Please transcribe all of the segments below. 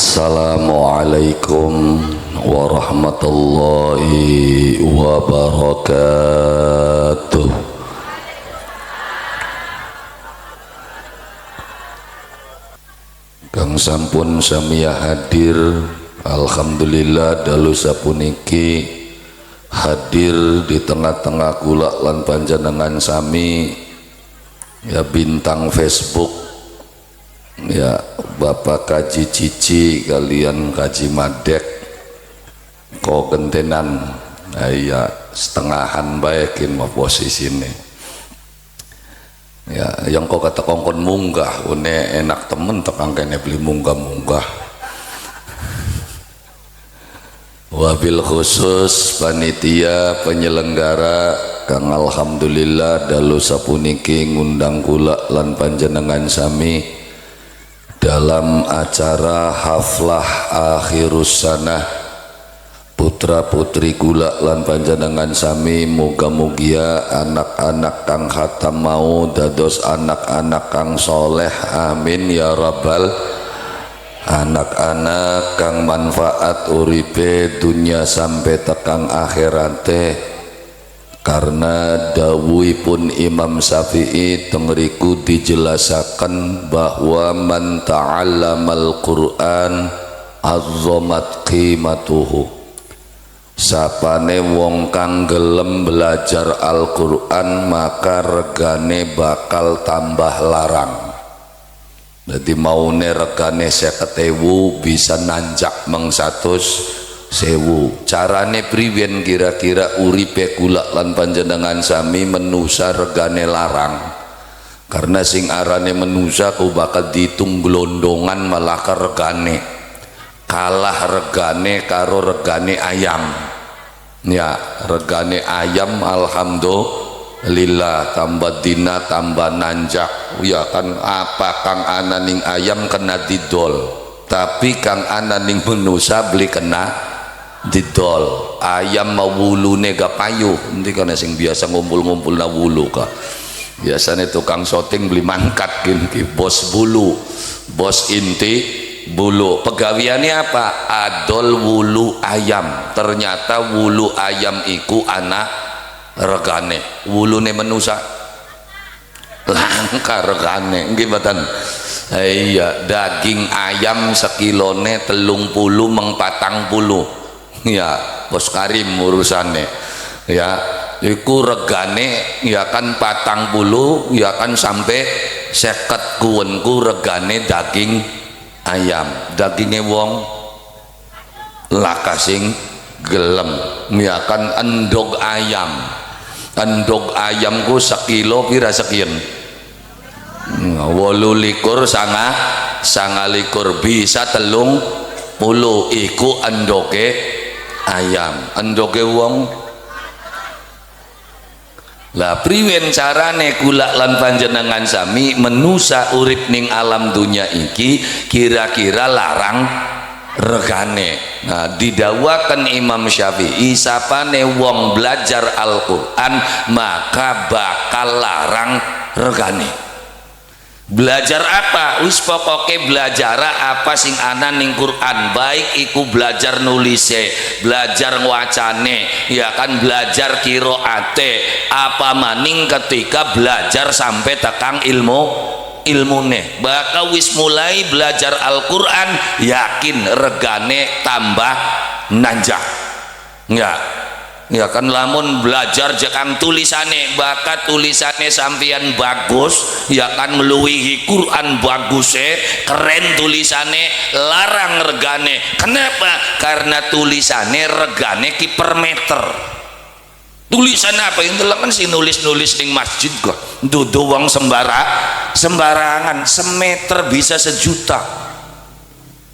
Assalamualaikum warahmatullahi wabarakatuh. Kang sampun samiya hadir, alhamdulillah dalu sapuniki hadir di tengah-tengah kula lan panjenengan sami ya bintang Facebook ya Bapak Kaji Cici kalian Kaji Madek kok gentenan ya setengahan baikin mah posisine ya yang kok kata kongkon munggah une enak temen tekang kene beli munggah-munggah. Wabil khusus panitia penyelenggara kang alhamdulillah dalu sapuniki ngundang kula lan panjenengan sami dalam acara haflah akhirus sanah putra putri kula lan panjenengan sami muga-mugia anak-anak kang khatam mau dados anak-anak kang soleh amin ya rabbal anak-anak kang manfaat uripe dunya sampai tekang akhirate karena dawuhipun Imam Syafi'i tengeriku dijelasaken bahwa man ta'allamal Qur'an azzamat qimatuhu sapane wong kang gelem belajar Al-Qur'an maka regane bakal tambah larang. Jadi maune regane 50.000 bisa nanjak meng 100.000. Carane priwen kira-kira uripe kula lan panjenengan sami menusa regane larang. Karena sing arane menusa ku bakal diitung glondongan malah regane. Kalah regane karo regane ayam. Ya, regane ayam alhamdulillah tambah dina tambah nanjak. Ya kan apa kang ananing ayam kena didol. Tapi kang ananing menusa beli kena didol. Ayam mau wulune gak payu nanti karena sing biasa ngumpul-ngumpul na wulu ka biasanya tukang syuting beli mangkat gini bos bulu bos inti bulu pegawiannya apa adol wulu ayam ternyata wulu ayam iku anak regane wulune menusa langka regane gimana iya daging ayam sekilone 30 mengpatang 40 ya bos Karim urusannya ya iku regane ya kan 40 ya kan sampai 50 kuwenku regane daging ayam dagingnya wong lakasing gelem ya kan endog ayamku sekilo pira sekian 28 sanga likur bisa 30 iku endoge ayam endoge wong lah priwen carane kula lan panjenengan sami menusa urip ning alam dunya iki kira-kira larang regane. Nah didawakan Imam Syafi'i sapane wong belajar Al-Qur'an maka bakal larang regane. Belajar apa? Wis pokoke belajar apa sing ana ning Quran, baik iku belajar nulise, belajar wacane, ya kan belajar kiroate, apa maning ketika belajar sampai tekang ilmune. Bakal wis mulai belajar Al-Qur'an yakin regane tambah nanjak. Ya kan lamun belajar jakang tulisane bakat tulisane sampeyan bagus ya kan meluwihi Quran baguse keren tulisane larang regane. Kenapa? Karena tulisane regane ki per meter. Tulisan apa yang kan si nulis-nulis ning masjid kok dudu wong sembarangan semeter bisa 1 juta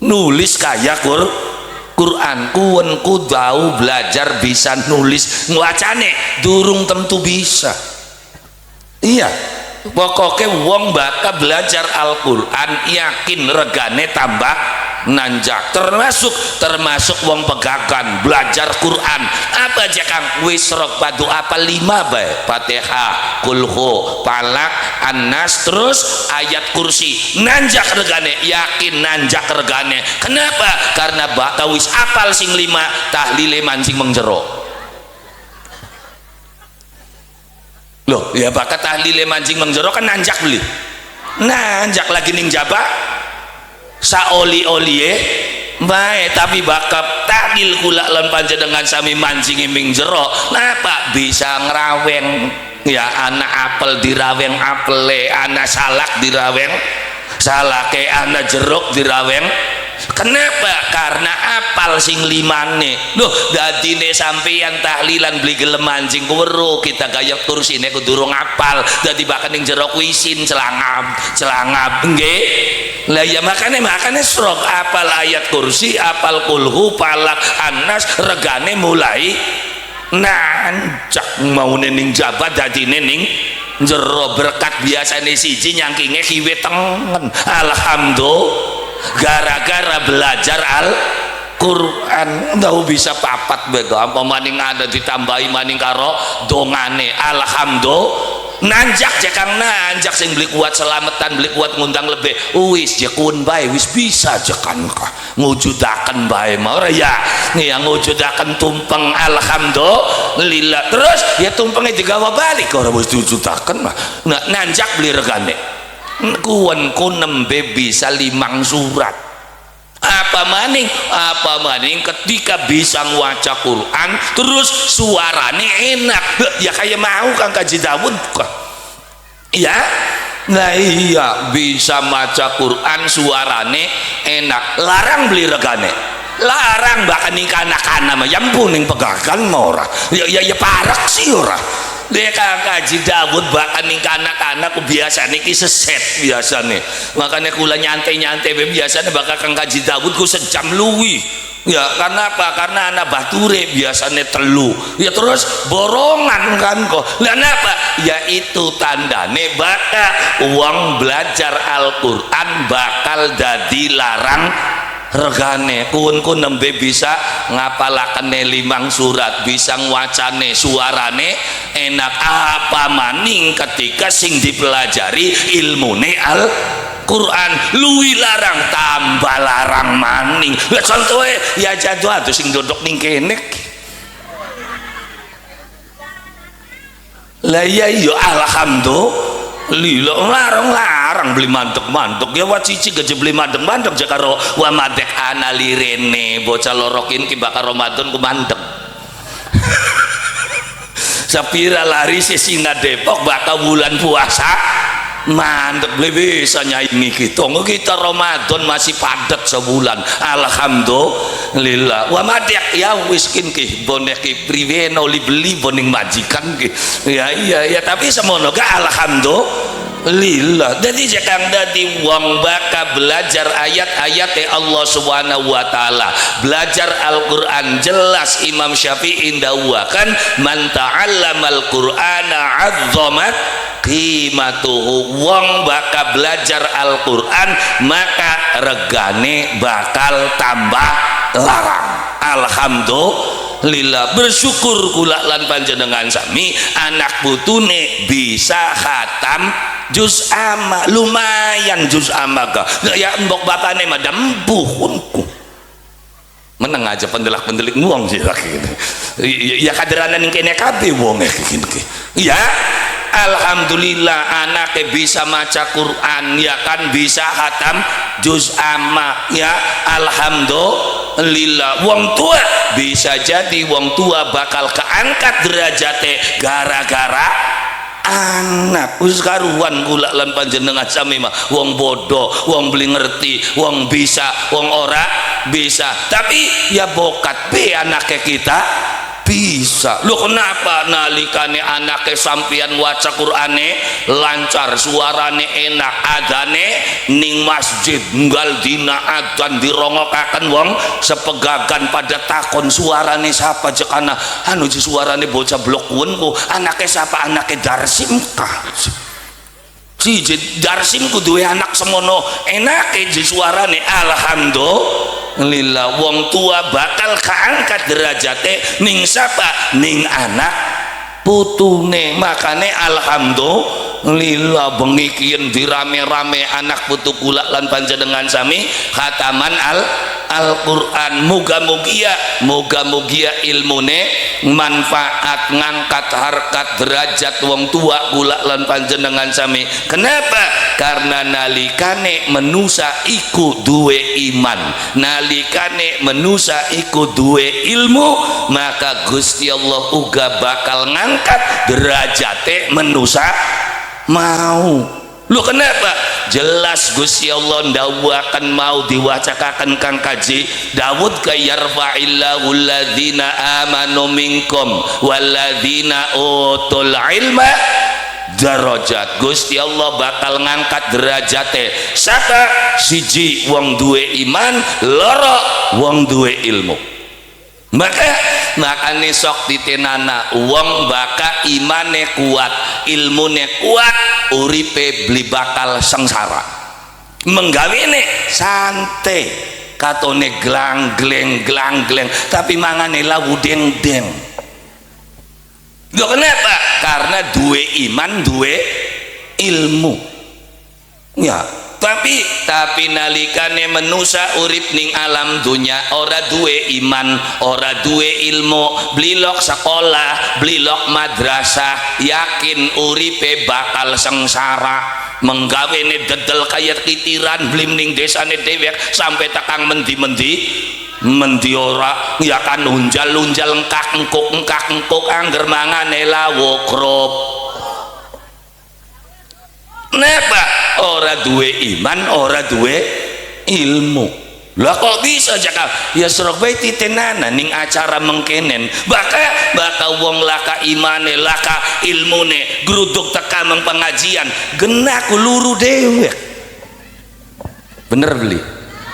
nulis kayak Quran kuwenku tahu belajar bisa nulis ngwacane durung tentu bisa. Iya pokoknya wong bakal belajar Al-Quran yakin regane tambah nanjak termasuk wong pegagan belajar Quran apa aja Kang wis rok padu apa 5 bae Fatihah kulhu palak An-Nas terus ayat kursi nanjak regane yakin nanjak regane kenapa karena bakal wis apal sing 5 tahlile mancing mengjero loh ya bakat tahlile mancing mengjero kan nanjak beli nanjak lagi ning jaba saoli-olie baik tapi bakap tahlil kula lan panjenengan sami mancing ming jero napa bisa ngeraweng ya anak apel diraweng apele anak salak diraweng salake anak jeruk diraweng kenapa karena apal sing 5 loh dadine sampeyan tahlilan beli gelem mancing weruh kita gaya tursine kudurung apal dadi bahkan ning jero kuisin celangap nggih lah ya makanya srok apal ayat kursi apal kulhu palak An-Nas regane mulai nancak mau ning jabat dadine ning jero berkat biasane siji nyangkinge kiwe tengen alhamdulillah gara-gara belajar Al-Quran tahu bisa papat bego apa maning ada ditambahi maning karo dongane alhamdulillah nanjak jakang nanjak sing beli kuat selamatan beli kuat ngundang lebih wis jekun bae wis bisa jekan ngujudaken bae mau ya nih yang ngujudaken tumpeng alhamdulillah terus ya tumpengnya digawa balik ora wis diwujudaken mah nah nanjak beli regane kuwen ku nembe bisa 5 surat apa maning ketika bisa ngaca Quran terus suarane enak ya kayak mau Kang Kaji Dawud kok ya nah iya bisa maca Quran suarane enak larang beli regane larang bahkan ning anak-anak mah yang puning pegagan mah ora ya parak sih ora dia Kaji Dawud bahkan nih anak-anak biasa nih seset biasa nih makanya kula nyantai biasanya bakal Kang Kaji Dawud ku sejam luwi ya karena apa karena anak bature biasanya telu ya terus borongan kan kok dan apa ya itu tandane bakal uang belajar Al-Quran bakal jadi larang regane kun nembe bisa ngapalakane 5 surat bisa ngwacane suarane enak apa maning ketika sing dipelajari ilmune Al-Quran luwi larang tambah larang maning lah contohnya ya jadwal atuh sing dodok ning kene lah ya iya alhamdulillah lilo larang beli mantek ya wacici gaje beli mantek jakaro wa madek analirene bocah lorokin ki bakar Ramadan ku mandek sapira lari sesina Depok bakal bulan puasa mandek beli bisa nyanyi kita Ramadan masih padat sebulan alhamdulillah wa madek ya wiskin ki bonek ki priwe oli beli boning majikan ki ya tapi semono ga alhamdulillah jadi jakang dadi wong baka belajar ayat-ayat Allah Subhanahu wa taala belajar Al-Qur'an jelas Imam Syafi'i ndawuaken man ta'allamal Qur'ana 'azzamat qimatuhu wong baka belajar Al-Quran maka regane bakal tambah larang alhamdulillah bersyukur kula lan panjenengan sami anak putune bisa khatam juz amma lumayan juz amma ka ya mbok bapane mah dempuhunku meneng aja pendelak-pendelik wong sih ya kaderana ning kene kabeh wong iki ya alhamdulillah anaknya bisa maca Quran ya kan bisa khatam juz amma ya alhamdulillah wong tua bisa jadi wong tua bakal keangkat derajate gara-gara anak wis karuan kula lan panjenengan sami mah wong bodoh wong beli ngerti wong bisa wong ora bisa tapi ya bokat be anaknya kita bisa lu kenapa nalikane anake sampian waca Qur'ane lancar suarane enak adane ning masjid nggal dina adzan dirongokaken wong sepegagan pada takon suarane siapa jekana anu suarane bocah blok ku anake siapa anake Darsim kah si Darsim ku duwe anak semono enake suarane alhamdulillah lila wong tua bakal kaangkat derajate ning sapa ning anak putune. Makane alhamdulillah bengi kiyen dirame-rame anak putu kula lan panjenengan sami khataman Al-Qur'an. Muga-mugia ilmune manfaat ngangkat harkat derajat wong tua kula lan panjenengan sami. Kenapa? Karena nalikane menusa iku duwe iman, nalikane menusa iku duwe ilmu, maka Gusti Allah uga bakal ngangkat derajate menusa mau. Lu kenapa? Jelas Gusti Allah ndawuhaken mau diwacakaken Kang Kaji Daud ka yarfa'illahu alladzina amanu minkum walladzina utul ilma darajat. Gusti Allah bakal ngangkat derajate sapa? Siji wong duwe iman, loro wong duwe ilmu. Makane sok ditenana wong baka imane kuat, ilmune kuat, uripe beli bakal sengsara. Menggawene santai, katone glang-gleng, tapi mangane lawu deng-deng. Lho kenapa? Karena duwe iman, duwe ilmu. Ya, tapi nalikane menusa urip ning alam dunya ora duwe iman, ora duwe ilmu, blilok sekolah, blilok madrasah, yakin uripe bakal sengsara. Menggawene dedel kaya kitiran blim ning desane dhewek sampai tekang mendi ora ya kan unjal-unjal engkak-engkuk angger mangane lawo krop. Napa? Ora duwe iman, ora duwe ilmu. Lah kok bisa jakal? Ya serok bae titenana ning acara mengkenen. Baka wong laka imane, laka ilmune, gruduk teka meng pengajian, genak luru dewek. Bener beli.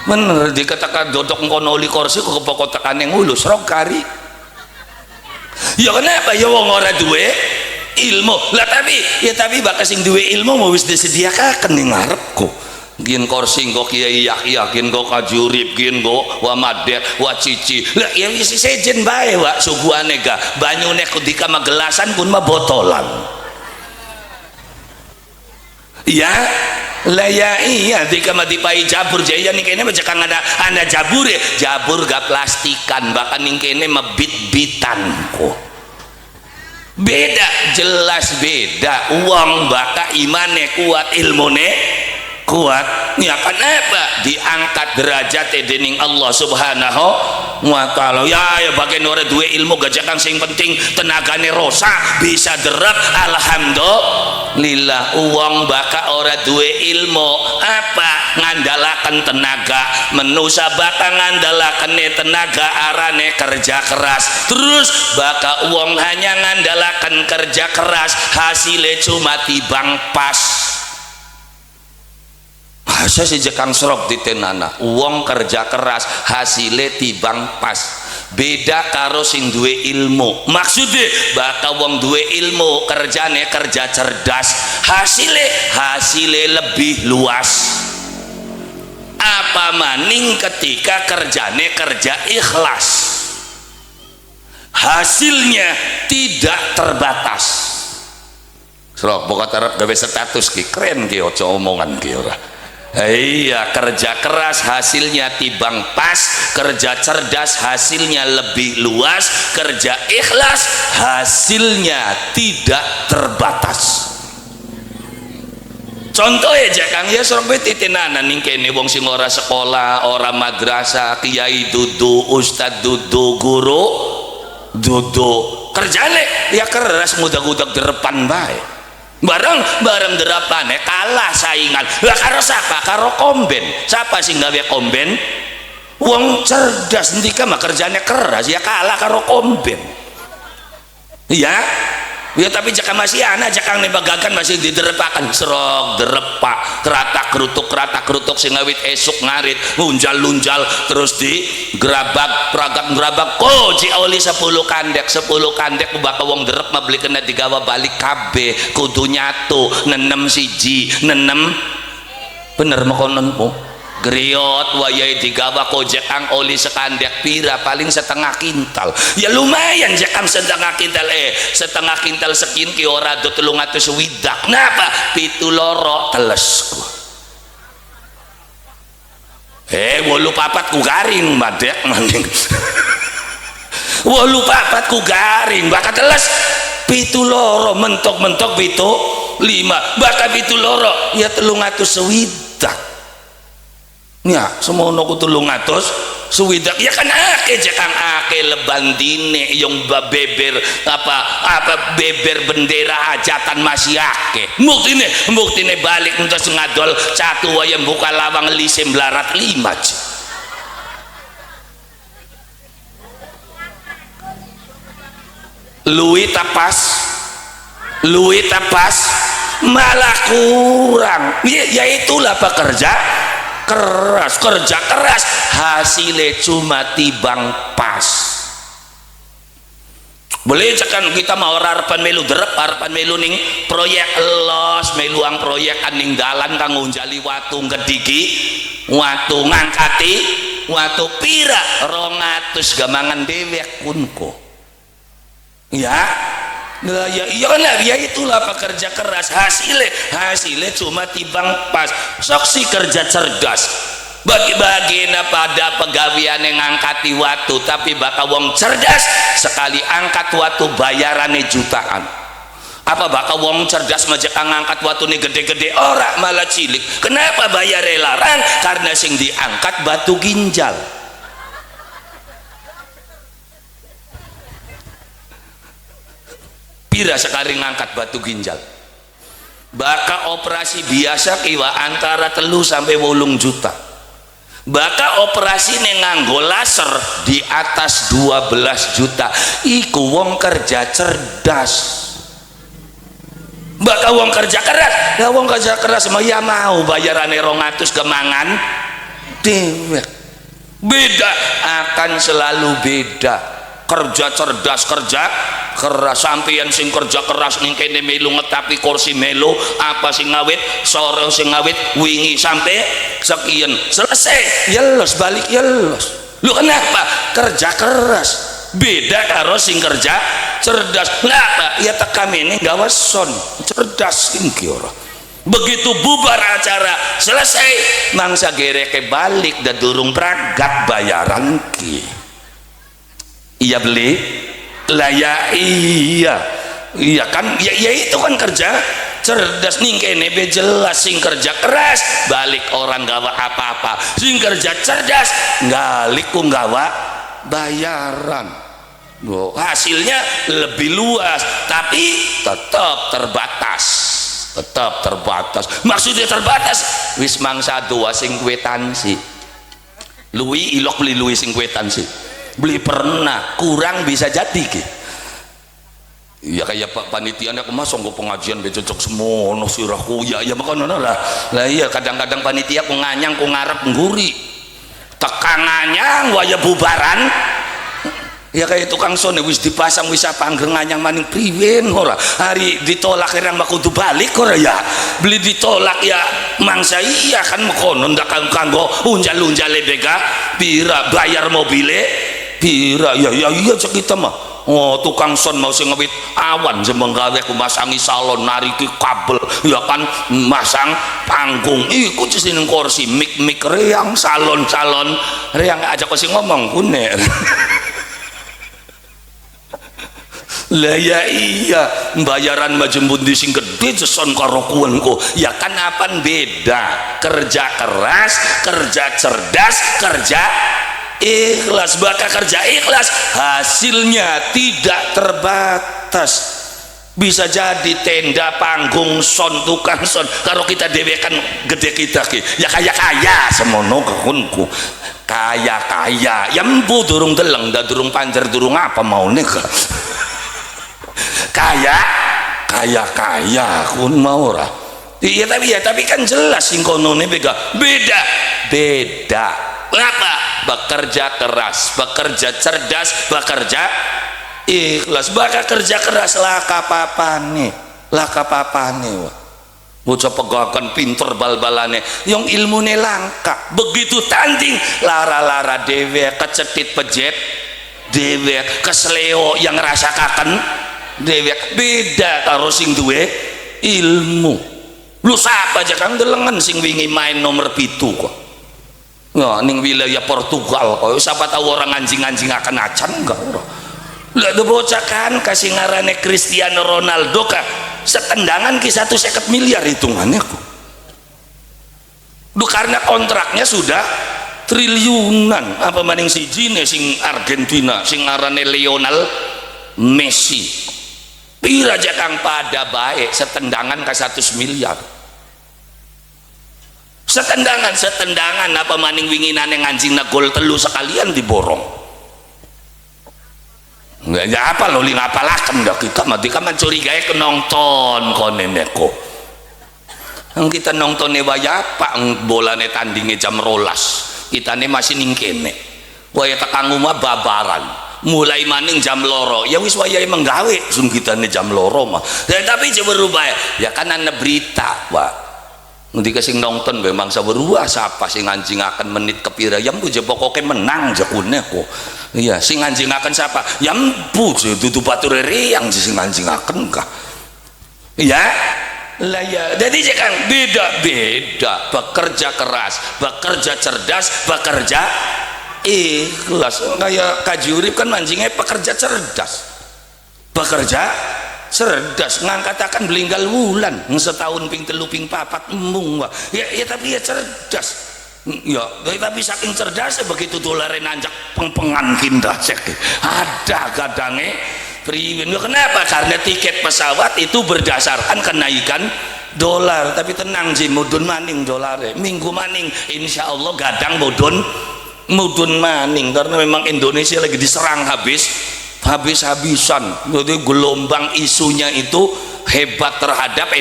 Bener dikatakan dodok kono li kursi kok pokok tekane ngulu serok kari. Ya kenapa ya wong ora duwe ilmu lah tapi bakal sing duwe ilmu mau wis disediakaken ning ngarepku gin kursi nggo kiai Yahya gin nggo kajurip gin nggo wa madeh wa cici lah ya wis sejen bae wa suguhane ga banyune kudika magelasan pun mah botolan ya lah ya iya dika mah dipai jabur jaya ning kene mah jakang ada jabur ya jabur ga plastikan bahkan ning kene mah bit-bitan kok beda, jelas beda. Uang baka imane kuat, ilmune kuat. Ya kenapa? Diangkat derajat dening Allah Subhanahu wa ta'ala. Ya bagian ora duwe ilmu gajakang sing penting tenagane rosa bisa derep alhamdulillah. Uang baka ora duwe ilmu apa ngandalakan tenaga, menusa baka ngandalakan tenaga arane kerja keras. Terus baka uang hanya ngandalakan kerja keras hasilnya cuma tibang pas. Masa si jekang serok ditenana uang kerja keras hasilnya tibang pas. Beda karo sing duwe ilmu. Maksudnya baka wong duwe ilmu kerjane kerja cerdas hasilnya lebih luas. Apa maning ketika kerjane kerja ikhlas, hasilnya tidak terbatas. Serok bokat Arab gawe status ki keren ki ojo omongan ki ora. Iya, kerja keras hasilnya tibang pas, kerja cerdas hasilnya lebih luas, kerja ikhlas hasilnya tidak terbatas. Contoh aja Kang ya sampai titinana ning kene wong sing ora sekolah, ora madrasah, kiai dudu, ustad dudu, guru dudu. Kerjane ya keras mudag-udag derepan bae. Bareng derapane kalah saingan. Lah karo sapa? Karo komben. Siapa sing gawe komben? Wong cerdas ndika mah kerjane keras ya kalah karo komben. Iya. Ya tapi jika masih anak jakang nebagakan masih diderepakan serok derepak keratak kerutuk sing ngawit esuk ngarit lunjal terus di gerabak koji oli 10 kandek bakal wong derep mah beli kena digawa balik kabeh kudu nyatu nenem siji nenem bener makonon po Griot wayai digawa kojek ang oli sekandek pira paling setengah kintal ya lumayan jekang setengah kintal setengah kintal sekin ki ora do 300 widak napa 7 loro telesku 84 ku garing badek maning 84 ku garing bakal teles 7 loro mentok-mentok 5 bakal 7 loro ya 300 widak ya semono ku 300 suwidak ya kan ake jekang ake lebandine yang beber apa beber bendera hajatan masih ake muktine balik untuk ngadol catu wayang buka lawang lisim larat 5 luwi tapas malah kurang ya itulah pekerja keras hasilnya cuma tibang pas boleh cekan kita mau harapan melu derep harapan melu ning proyek los meluang proyek aning dalan kang ngunjali watu gedigi watu ngangkati watu pira 200 gamangan dewek kunko ya nah, ya itulah pekerja keras hasilnya cuma tibang pas sok si kerja cerdas bagi-bagi pada pegawaian yang ngangkati watu tapi bakal wong cerdas sekali angkat watu bayarannya jutaan apa bakal wong cerdas majak ngangkat watu nih gede-gede ora malah cilik kenapa bayarnya larang karena sing diangkat batu ginjal pira sekali ngangkat batu ginjal baka operasi biasa kiwa antara 3 sampai 8 juta baka operasi nganggo laser di atas 12 juta iku wong kerja cerdas baka wong kerja keras ya wong kerja keras ya mau bayarannya 200 kemangan dewek beda akan selalu beda kerja cerdas kerja keras sampeyan sing kerja keras ning kene melu ngetapi kursi melu apa sing ngawit sore sing ngawit wingi sampai sekian selesai yelos balik yelos lu kenapa kerja keras beda karo sing kerja cerdas ngapa ya tekam ini gawa son cerdas iki ora begitu bubar acara selesai mangsa gereke balik dan durung pragat bayaran ki iya beli lah ya iya kan ya itu kan kerja cerdas nih kene be jelas sing kerja keras balik orang gawa apa-apa sing kerja cerdas ngalik ku gawa bayaran hasilnya lebih luas tapi tetap terbatas maksudnya terbatas wis mangsa dua sing kwetansi luwi ilok beli luwi sing kwetansi beli pernah kurang bisa jadi gitu ya kayak pak panitia aku masuk ke pengajian becocok semono sirahku ya makanya lah iya kadang-kadang panitia aku nganyang aku ngarep nguri tekangannya waya bubaran ya kayak tukang sone wis dipasang wis apa angger nganyang maning priwen ora hari ditolak kirang makudu balik ora ya beli ditolak ya mangsa iya kan mekono ndak kanggo unjal-unjale bega pira bayar mobile pira ya iya cek kita mah oh tukang son mau sing ngewit awan semenggawe ku masangi salon nariki kabel ya kan masang panggung iku cis ning kursi mik reang salon reang aja kok sing ngomong kuner lah ya iya bayaran majembun di sing gede jeson karo kuwenku ya kan apan beda kerja keras kerja cerdas kerja ikhlas bakal kerja ikhlas hasilnya tidak terbatas bisa jadi tenda panggung son tukang son kalau kita dewekan gede kita ki ya kaya semono kekunku kaya ya empu durung deleng dan durung panjer durung apa mau nih kaya kun mau ora iya tapi kan jelas sing kono ne beda apa bekerja keras bekerja cerdas bekerja ikhlas bakal kerja keras laka papane bocah pegakan pinter bal-balane yang ilmune langka begitu tanding lara-lara dewek kecetit pejet dewek kesleo yang rasakaken dewek beda karo sing duwe ilmu. Lu siapa aja kang delengen sing wingi main nomor 7 kok ya ning wilayah Portugal kok siapa tahu orang anjing-anjing akan acan enggak ora lah do bocah kan kasih ngarane Cristiano Ronaldo kah setendangan ki 150 miliar hitungannya kok karena kontraknya sudah triliunan apa maning siji nih sing Argentina sing ngarane Lionel Messi pira aja kang pada baik setendangan ke 100 miliar setendangan apa maning winginane nganjingna gol telu sekalian diborong nggak apa lo li ngapalaken dah kita mati kan mencurigai ke nonton koneneko yang kita nonton waya pak bolane tandingnya jam rolas kita nih masih ningkene waya tekang rumah babaran mulai maning jam loro ya wis waya menggawe sun kita nih jam loro mah ya, tapi coba rubah ya kan ada berita pak nanti kasih nonton memang saberua siapa sing anjing akan menit kepira yang puja pokoknya menang jakune kok iya sing anjing akan siapa yang puja tutup batur yang sing anjing akan kah ya lah ya jadi jangan beda-beda bekerja keras bekerja cerdas bekerja ikhlas kayak kajurip kan anjingnya pekerja cerdas bekerja cerdas ngangkatakan belinggal wulan setahun ping telu ping papat embung ya tapi ya cerdas ya tapi saking cerdas begitu dolare nanjak pengpengan kindah cek ada kadangnya priwin kenapa karena tiket pesawat itu berdasarkan kenaikan dolar tapi tenang sih mudun maning dolare minggu maning insya Allah gadang mudun maning karena memang Indonesia lagi diserang habis-habisan jadi gelombang isunya itu hebat terhadap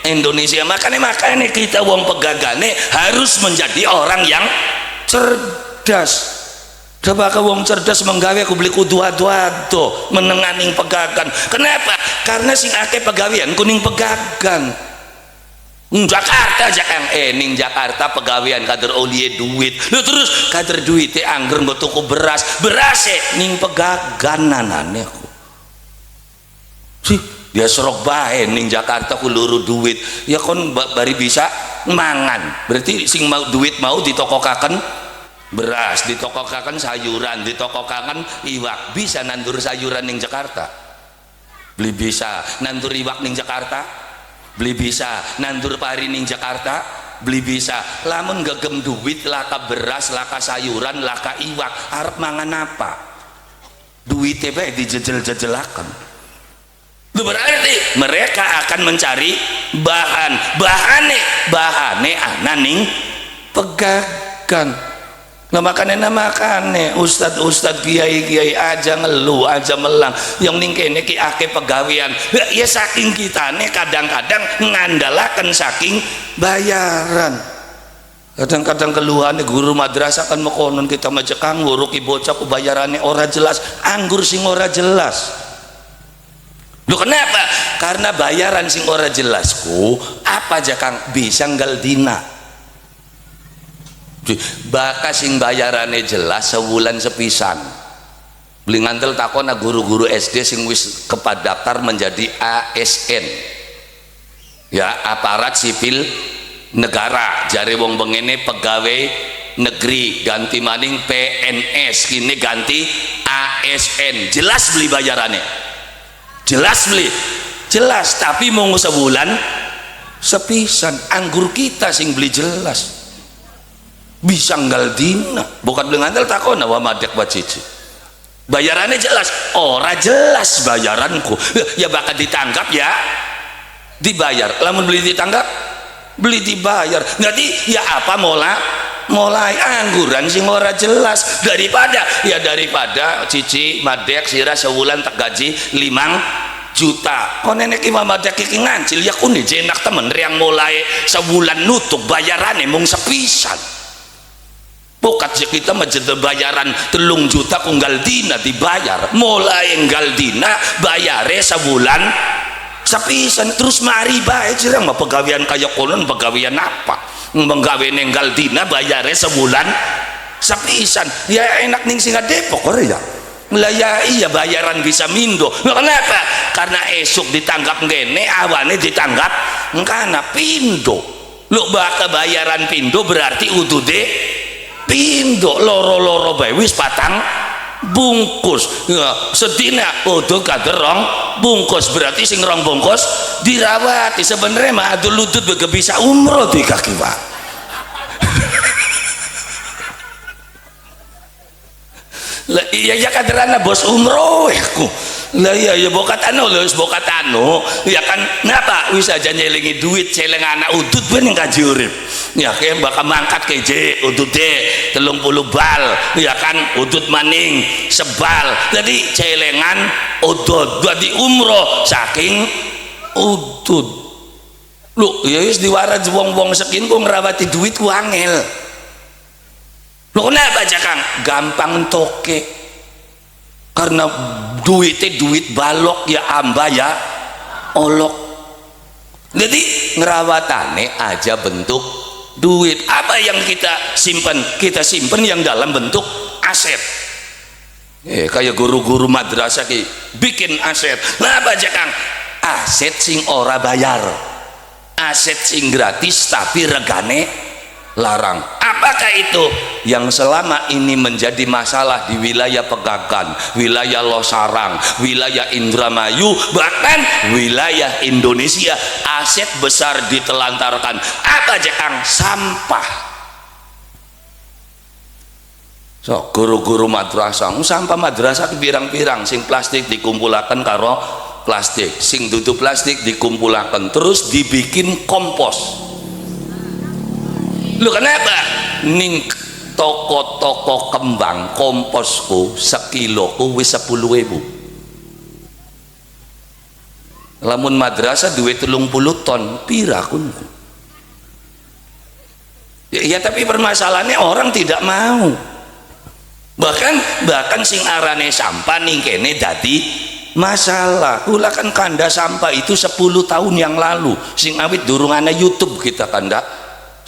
Indonesia makanya kita wong pegagane harus menjadi orang yang cerdas coba ke wong cerdas menggawe aku beli kudu-adu menenganing pegagan kenapa karena sing akeh pegawean kuning pegagan Jakarta jangan ning Jakarta pegawaian kader olie duit lu terus kader duitnya angger nggak tuku beras ning pegaganan aneh sih dia serok bae ning Jakarta ku luru duit ya kon bari bisa mangan berarti sing mau duit mau ditokokaken beras ditokokaken sayuran ditokokaken iwak bisa nandur sayuran ning Jakarta beli bisa nandur iwak ning Jakarta beli bisa nandur pari ning Jakarta beli bisa lamun gegem duit laka beras laka sayuran laka iwak arep mangan apa duitnya bae dijejel-jejelakan itu berarti mereka akan mencari bahane ananing pegagan nah makanya ustad kiai aja ngeluh aja melang yang ningkene ki ake pegawean ya saking kita nih kadang-kadang ngandalakan saking bayaran kadang-kadang keluhan guru madrasah kan mekonon kita majekang nguruk bocah ku bayarannya ora jelas anggur sing ora jelas lu kenapa karena bayaran sing ora jelasku apa aja kang bisa nggal dina bakas sing bayarannya jelas sebulan sepisan beli ngantel takona guru-guru SD sing wis kepadaftar menjadi ASN ya aparat sipil negara jari wong bengene pegawai negeri ganti maning PNS kini ganti ASN jelas beli bayarannya jelas tapi mau sebulan sepisan anggur kita sing beli jelas bisa nggal dina bukan dengan tel takon wa madek bacici bayarannya jelas ora jelas bayaranku ya bakal ditangkap ya dibayar lamun beli ditangkap beli dibayar jadi ya apa mulai angguran sing ora jelas daripada cici madek sira sebulan tak gaji 5 juta kok nenek imam madek iki ngancil ya kuni jenak temen yang mulai sebulan nutup bayarannya mung sepisan bukan kita menjadi bayaran 3 juta kunggal dina dibayar mulai enggal dina bayare sebulan sapisan terus mari bae cirang mah pegawean kaya konon pegawean apa menggawe nenggal dina bayare sebulan sapisan ya enak ning singa Depok ora ya lah ya iya bayaran bisa mindo. Kenapa? Karena esok ditanggap ngene awane ditanggap engkana pindo lu baka bayaran pindo berarti utude pindo loro-loro bae wis patang bungkus ya, sedina udah kaderong bungkus berarti sing rong bungkus dirawati sebenarnya mah adul lutut bege bisa umroh di kaki pak lah iya ya kaderana bos umroh aku lah iya ya bokat anu lho bokat anu ya kan ngapa wis aja nyelingi duit celeng anak udut ben kaji urip ya kayak bakal mangkat keje udut deh 30 bal ya kan udut maning sebal jadi celengan udut jadi umroh saking udut lu ya wis diwarat wong-wong sekin ku ngerawati duit ku angel. Lo kenapa aja Kang? Gampang toke karena duitnya duit balok ya amba ya olok jadi ngerawatannya aja bentuk duit apa yang kita simpen yang dalam bentuk aset kayak guru-guru madrasah bikin aset nah apa aja Kang? Aset sing ora bayar aset sing gratis tapi regane larang. Apakah itu yang selama ini menjadi masalah di wilayah Pegagan, wilayah Losarang, wilayah Indramayu, bahkan wilayah Indonesia? Aset besar ditelantarkan. Apa aja Kang? Sampah. So guru-guru madrasah sampah madrasah pirang-pirang sing plastik dikumpulakan karo plastik, sing dudu plastik dikumpulakan terus dibikin kompos. Lu kenapa? Ning toko-toko kembang komposku sekiloku wis 10.000. Lamun madrasah duit 30 ton pirakun. Ya tapi permasalahannya orang tidak mau. Bahkan sing arane sampah ning kene dadi masalah. Kula kan kanda sampah itu 10 tahun yang lalu. Sing awit durung ana YouTube kita kanda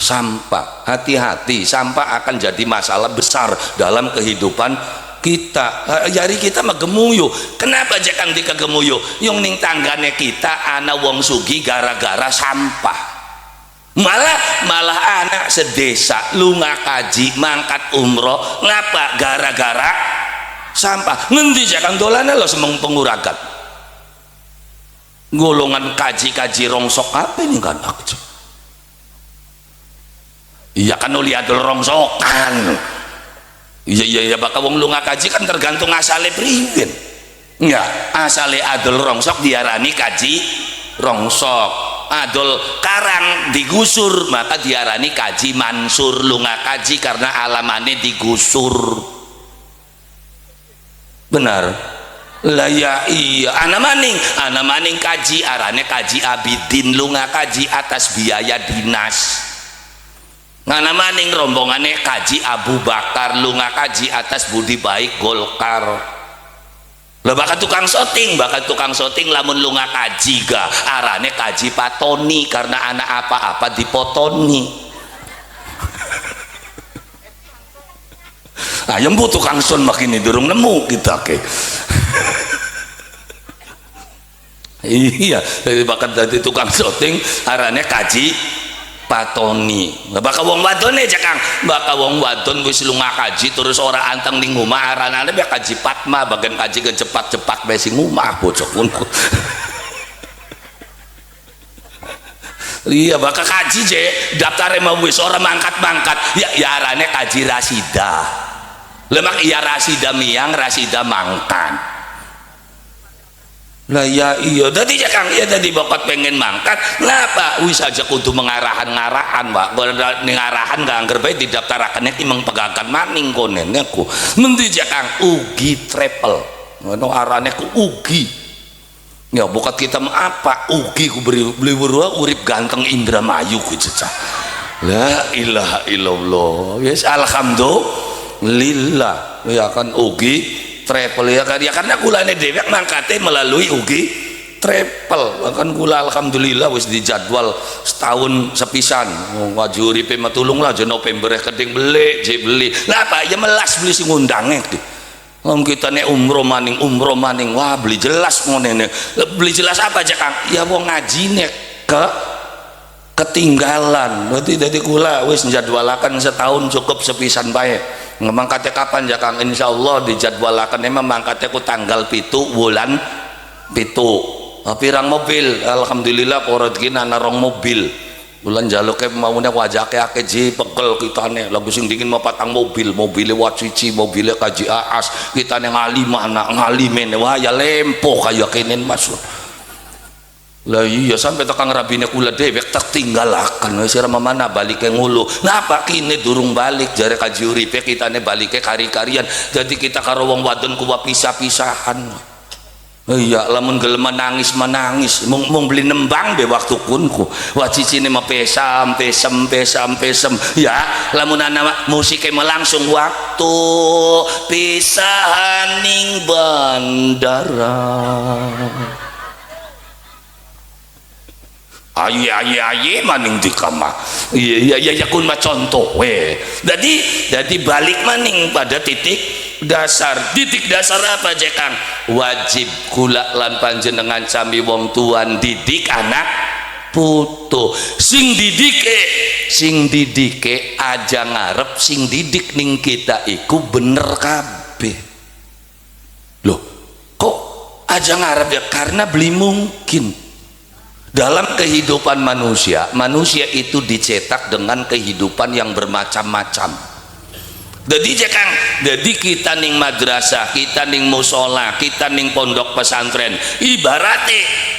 sampah. Hati-hati, sampah akan jadi masalah besar dalam kehidupan kita. Jari kita mah gemuyu. Kenapa aja Kang dikegemuyu? Yang ning tanggane kita ana wong sugi gara-gara sampah. Malah anak sedesa lunga kaji mangkat umroh ngapa gara-gara sampah. Ngendi aja Kang dolane lo semeng penguragan. Golongan kaji rongsok apa ini kan aku? Iya kan uli adol rongsokan iya bakal wong lunga kaji kan tergantung asale priwen enggak asale adol rongsok diarani kaji rongsok adol karang digusur maka diarani kaji mansur lunga kaji karena alamane digusur benar lah ya iya ana maning kaji arane kaji abidin lunga kaji atas biaya dinas ngana maning rombongannya kaji Abu Bakar lunga kaji atas budi baik Golkar lah bakal tukang syuting lamun lunga kaji ga arane kaji patoni karena anak apa-apa dipotoni ayam bu tukang sun makin durung nemu kita ke iya jadi bakal jadi tukang syuting arane kaji patoni bakal wong wadon aja Kang bakal wong wadon wis lunga kaji terus ora anteng ning omah aranane ya kaji Patma bagian kaji ke cepat-cepat bae sing omah bocok ngono iya bakal kaji je daftare mah wis ora mangkat-mangkat ya arane kaji Rasida lemak iya Rasida miang Rasida mangkat lah ya iya tadi ya Kang ya tadi bapak pengen mangkat ngapa wis aja kudu mengarahan-ngarahan Pak ning arahan gak angger bae didaftarakannya timeng pegagan maning konennya ku mendi ya Kang ugi travel ngono arane ku ugi ya bukat kita apa ugi ku beli urip ganteng Indramayu ku cecah la ilaha illallah yes alhamdulillah ya kan ugi travel ya karena kulane dewek mangkate melalui ugi travel bahkan kula alhamdulillah wis dijadwal setahun sepisan ngaji uripe matulung lah November keding beli lah apa ya melas beli sing undange ngom kita nek umroh maning wah beli jelas ngene beli jelas apa aja Kang ya wong ngajine ketinggalan berarti dari kula wis njadwalakan setahun cukup sepisan bae mangkate kapan ya Kang insyaallah dijadwalakan emang mangkate ku tanggal 7 bulan 7 pirang mobil alhamdulillah kok rezeki ana rong mobil bulan jaluke maune wajake akeh ji pegel kitane lagu sing dingin mau patang mobilnya wacici mobilnya kaji aas kitane ngalimah anak ngalimene wah ya lempoh kaya kene Mas lah iya sampai tekan rabine kula dewek tertinggalakan wis ora mana balik ke ngulu napa kini durung balik jare kaji uripe kitane balike kari-karian jadi kita karo wong wadon kuwa pisah-pisahan. Iya lamun gelem menangis mung beli nembang be waktu kunku wah cicine mah pesam ya lamun ana musike langsung waktu pisahan ning bandara aye maning di kamar iya kun mah contoh we jadi balik maning pada titik dasar apa je Kang wajib kula lan panjenengan sami wong tuan didik anak putu sing didike aja ngarep sing didik ning kita iku bener kabeh loh kok aja ngarep ya karena beli mungkin dalam kehidupan manusia itu dicetak dengan kehidupan yang bermacam-macam. Jadi kita ning madrasah, kita ning musola, kita ning pondok pesantren,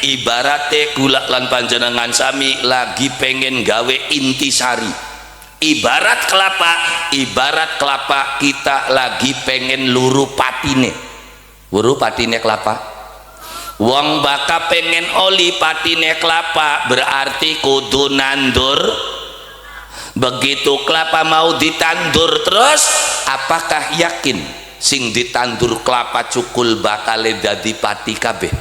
ibarate kula lan panjenengan sami lagi pengen gawe intisari. Ibarat kelapa kita lagi pengen luru patine kelapa. Wong baka pengen oli patine kelapa berarti kudu nandur. Begitu kelapa mau ditandur terus apakah yakin sing ditandur kelapa cukul bakal dadi pati kabeh?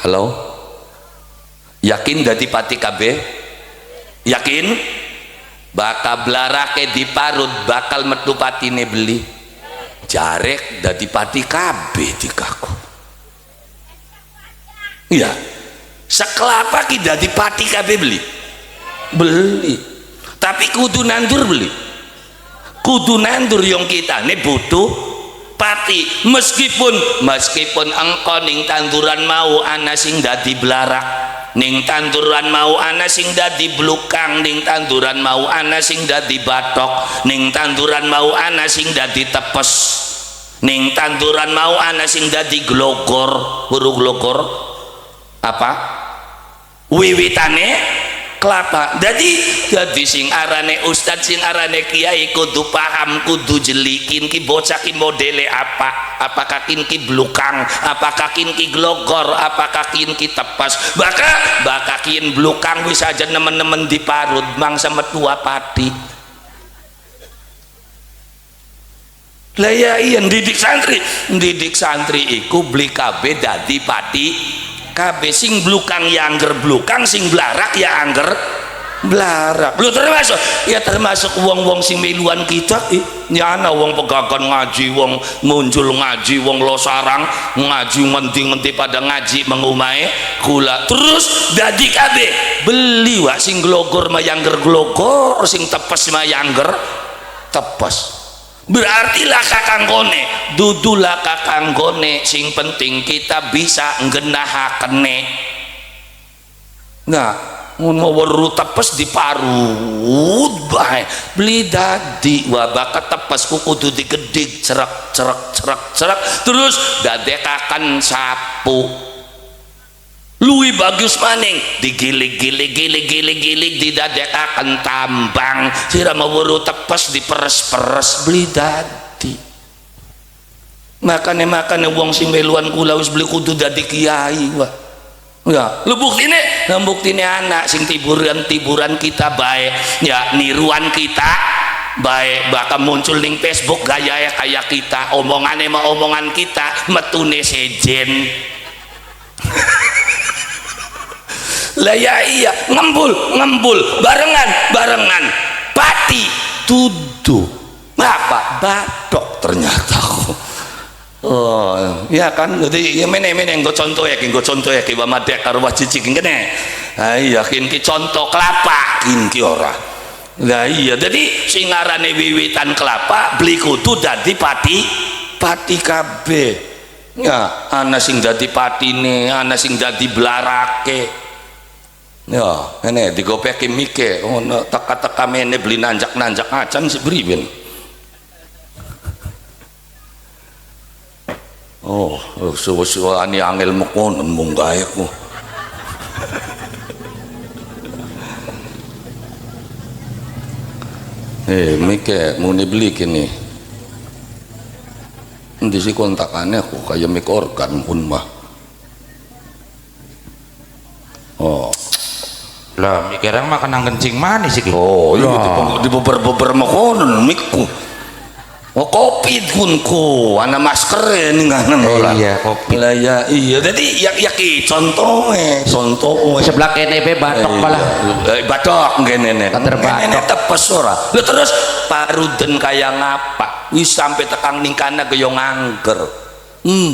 Halo? Yakin dadi pati kabeh? Yakin? Bakal blarake diparut bakal metu patine beli. Jarek dadi pati kabeh dikaku. Iya. Sekelapa ki dadi pati kabeh beli tapi kudu nandur yang kita nih butuh pati meskipun engkau ning tanduran mau ana sing dadi blarak ning tanduran mau ana sing dadi blukang ning tanduran mau ana sing dadi batok ning tanduran mau ana sing dadi tepes ning tanduran mau ana sing dadi glogor huruf glogor apa wiwitane kelapa. Jadi sing arane ustad sing arane kiai kudu paham kudu jelikin ki bocah ki modele apakah kin ki blukang apakah kin ki glogor apakah kin ki tepas bakal kin blukang wis aja nemen-nemen diparut mangsa metua pati lah ya iya didik santri iku beli kabeh dadi pati kabeh sing blukang ya angger blukang sing blarak ya angger blarak lu termasuk wong-wong sing miluan kita ya ana wong pegagan ngaji wong muncul ngaji wong lo sarang ngaji menti pada ngaji mengumahe kula terus dadi kabeh beli wak sing glogor mayangger glogor sing tepes mayangger tepes berarti laka kanggone dudu laka kanggone sing penting kita bisa nggenahakene nah mau weru tepes diparut bae beli dadi wabaka tepes kudu digedik cerak terus dadekakan sapu luwi bagus maning digilik didadekakan tambang sirama weru tepes diperes beli dadi makane wong sing meluan kula wis beli kudu dadi kiai wah ya lu buktine anak sing tiburan kita baik ya niruan kita baik bakal muncul ning Facebook gaya kayak kita, omongannya mah omongan kita, metune sejen. Lah ya iya, ngembul barengan pati tuduh apa batok ternyata. Oh ya kan, jadi ya mene nggo contoh ya ki wa madek karo cici kene. Ah iya kin ki contoh kelapa kin ki ora. Lah iya, jadi sing ngarane wiwitan kelapa beli kudu dadi pati kabeh. Ya, ana sing dadi patine, ana sing dadi blarake. Ya, ngene digopeki mike, ono teka-teka mene beli nanjak-nanjak acan si briben. Oh, suwe-suwe angel mekon mung gawe ku. Mike muni beli kini. Endi sih kontakannya aku kayak mik organ pun mah. Oh. Lah mikirnya mah kena kencing manis iki. Oh, iya di beber-beber makonon mikku. Oh kopi kunku, ana masker ini nganan ora. Iya kopi. Lah ya iya, jadi ya ki contoh sebelah kene be batok malah. Batok ngene Ngene tepes ora. Lah terus paruden kaya ngapa? Wis sampai tekang ning kana ge yo ngangger.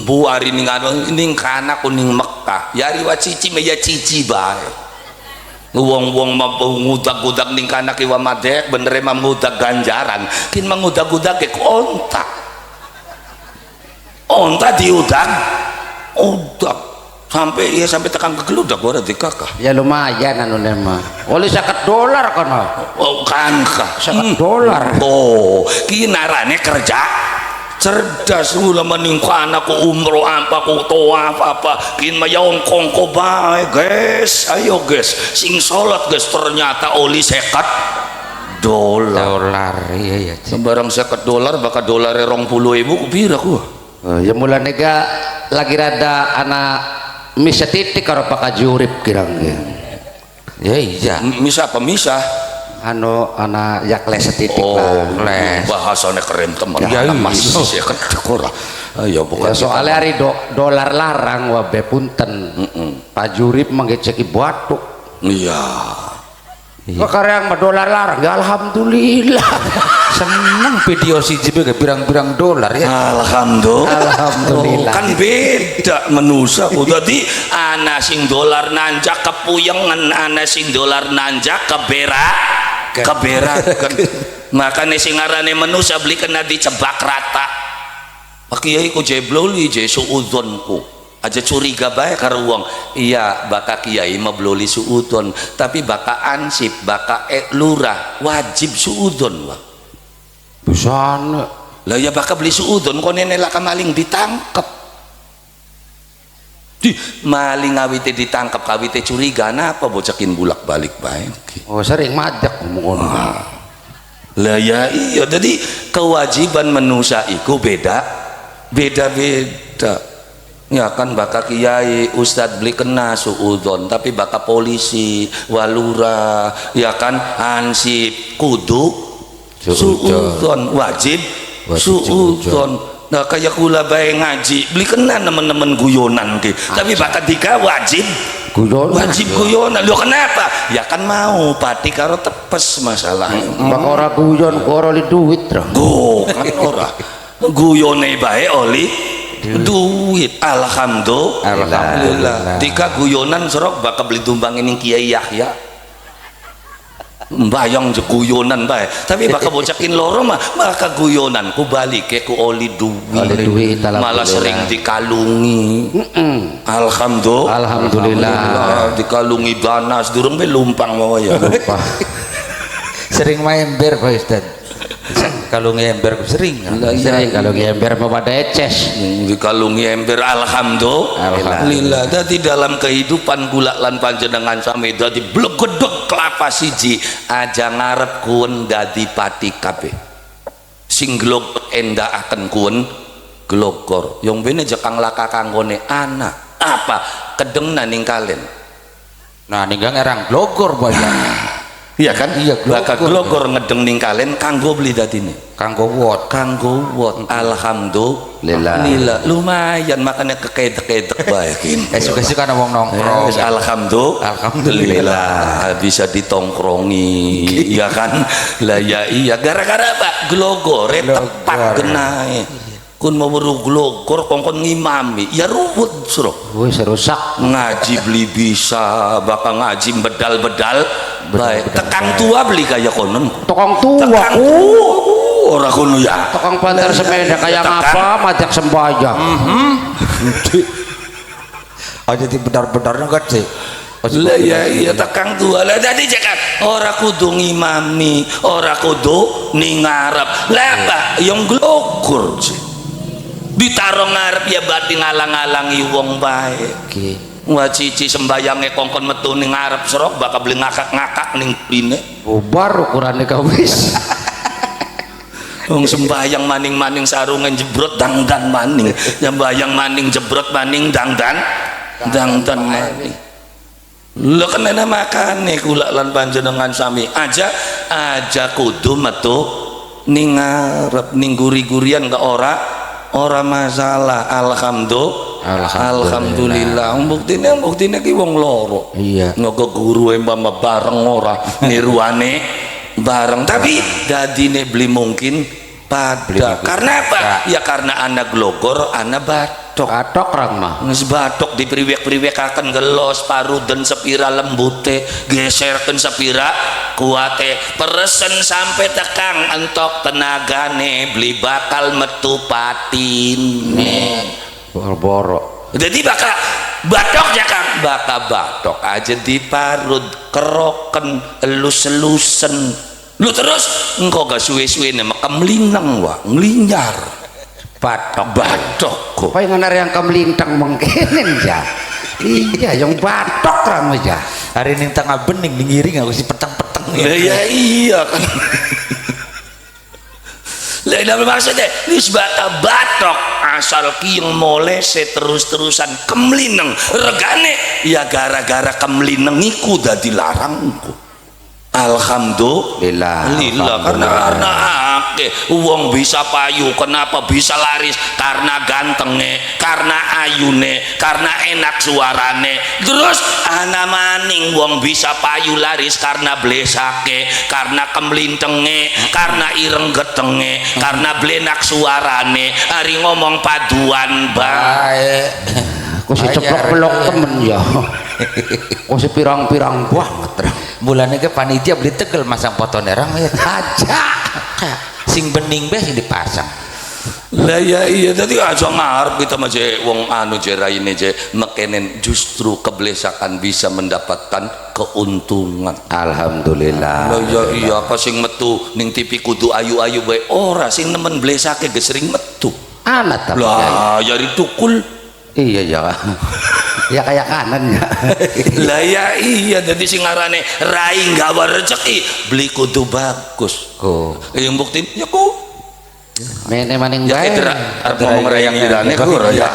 Bu ari ning kana kuning Mekah. Yari wa cici me ya cici bae. Wong-wong ngudak-ngudak ning kana ki wa madek bener emang ngudak ganjaran kin mengudak-udak ke onta diudak sampai tekan ke geludak ora dikakah ya lumayan anu mah oleh $1 kono kan $1 oh ki narane kerja cerdas ulah meningka anakku umroh apa ku toaf apa kin mayong kongko bae guys ayo guys sing salat guys ternyata oli $50 iya sembarang $50 bakal $20.000 ku pira ku ya mulai nega lagi rada anak misa titik karo pakai jurip kirang ya iya misa apa misa anak yakles setitik lah les bahasanya keren teman ya masih sih kan ora ayo bukan ya, soalnya hari dolar larang wabe punten Pak Jurip menggeceki batu iya sekarang mah dolar larang ya alhamdulillah seneng video si jibe pirang-pirang dolar ya alhamdulillah kan beda menusa jadi ana sing dolar nanjak kepuyengan ana sing dolar nanjak keberakan makanya sing ngarane menusa beli kena dicebak rata kiai ku jebloli je suudzonku aja curiga bae karo wong iya baka kiai mah bloli suudzon tapi baka ansip baka lurah wajib suudzon wah pisan lah ya baka beli suudzon kon nene lah maling ditangkep di maling awite ditangkep kawite curiga napa bocakin bulak balik bae oh sering majak ngomong lah ya iya jadi kewajiban manusia iku beda ya kan baka kiai ustad beli kena suudzon tapi baka polisi walura ya kan ansip kudu suudzon wajib suudzon nah kayak kula bae ngaji beli kena teman-teman guyonan ki tapi baka dika wajib guyonan lo kenapa ya kan mau pati karo tepes masalah baka ora guyon ora li duit kan ora guyone bae oli duit alhamdulillah tika guyonan serok bakal beli tumbang ini Kiai Yahya bayang guyonan bae tapi bakal bocakin loro mah maka guyonan ku balik ku oli duit malah sering dikalungi alhamdulillah dikalungi banas durung be lumpang mau ya sering main ber Pak Ustad kalungi ember sering kalungi ember pada eces dikalungi ember alhamdulillah dadi dalam kehidupan gula lan panjenengan sami dadi blegedeg kelapa siji aja ngarep kun dadi pati kabeh sing glog endakaken kun glogor yang bene jekang laka kanggone anak apa kedengna ning kalen nah ninggang erang glogor banyak iya kan Iya, bakal glogor. glogor ngedeng ning kalen kanggo beli dadine kanggo wot kanggo wot alhamdulillah lumayan makanya kekedek-kedek bae kin suka-suka ana wong nongkrong alhamdulillah bisa ditongkrongi iya kan lah ya iya gara-gara apa glogore tepat genae kun mau beru glogor kongkon ngimami ya ruwet suruh wis rusak ngaji beli bisa bakal ngaji bedal-bedal baik tekang tua beli kayak konon tokong tua tekang ora kono ya tokong bantar sepeda kayak apa majak sembahyang aja di benar-benar enggak sih lah ya iya tekang tua lah tadi cekak ora kudu ngimami ora kudu ning ngarep lah apa yang glogor sih ditaruh ngarep ya bati ngalang-alangi wong baik wah cici sembayange kongkon metu ning ngarep serok bakal beli ngakak-ngakak ning pine bubar ukurane ka wis wong sembayang maning-maning sarungan jebrot dangdan maning sembayang maning jebrot maning dangdan maning lho kenena makane kula lan panjenengan sami aja kudu metu ning ngarep ning guri-gurian ke ora masalah alhamdulillah buktine ki wong loro iya ngogo guru mbak bareng ora niruane bareng tapi dadine beli mungkin pada karena apa ya karena anak glogor anak batok rang mah nges batok dipriwek-priwek akan gelos paru dan sepira lembute geserkan sepira kuate peresen sampai tekang entok tenagane beli bakal metu patin boro jadi bakal batok ya kang bakal batok aja diparut keroken elus-elusen lu terus engkau gak suwe-suwe nama kemlinang wah ngelinyar batok kok kaya nganar yang kemelintang mengkenen ya iya yang batok rang aja hari ini tengah bening ning ngiring aku si petang-petang ya iya kan lain apa maksudnya nisbata batok asal ki yang mole terus-terusan kemlineng regane ya gara-gara kemlineng iku dadi larangku alhamdulillah karena ake wong bisa payu kenapa bisa laris karena gantenge karena ayune karena enak suarane terus ana maning wong bisa payu laris karena blesake karena kemlintenge karena ireng getenge karena blenak suarane hari ngomong paduan baik kok si ceplok-pelok temen ya kok si pirang-pirang banget bulannya ke panitia beli tegel masang foto nerang ya aja sing bening beh sing dipasang lah ya iya tadi aja ngarep kita mah wong anu raine mekenen justru keblesakan bisa mendapatkan keuntungan alhamdulillah lah ya iya apa sing metu ning TV kudu ayu-ayu bae ora sing nemen blesake gesering metu anak tapi lah ya ditukul iya ya ya kayak kanan ya lah ya iya jadi sing ngarane rai gawa rezeki beli kudu bagus yang bukti ya ku mene maning ya bae arep ngomong rayang dirane ku ya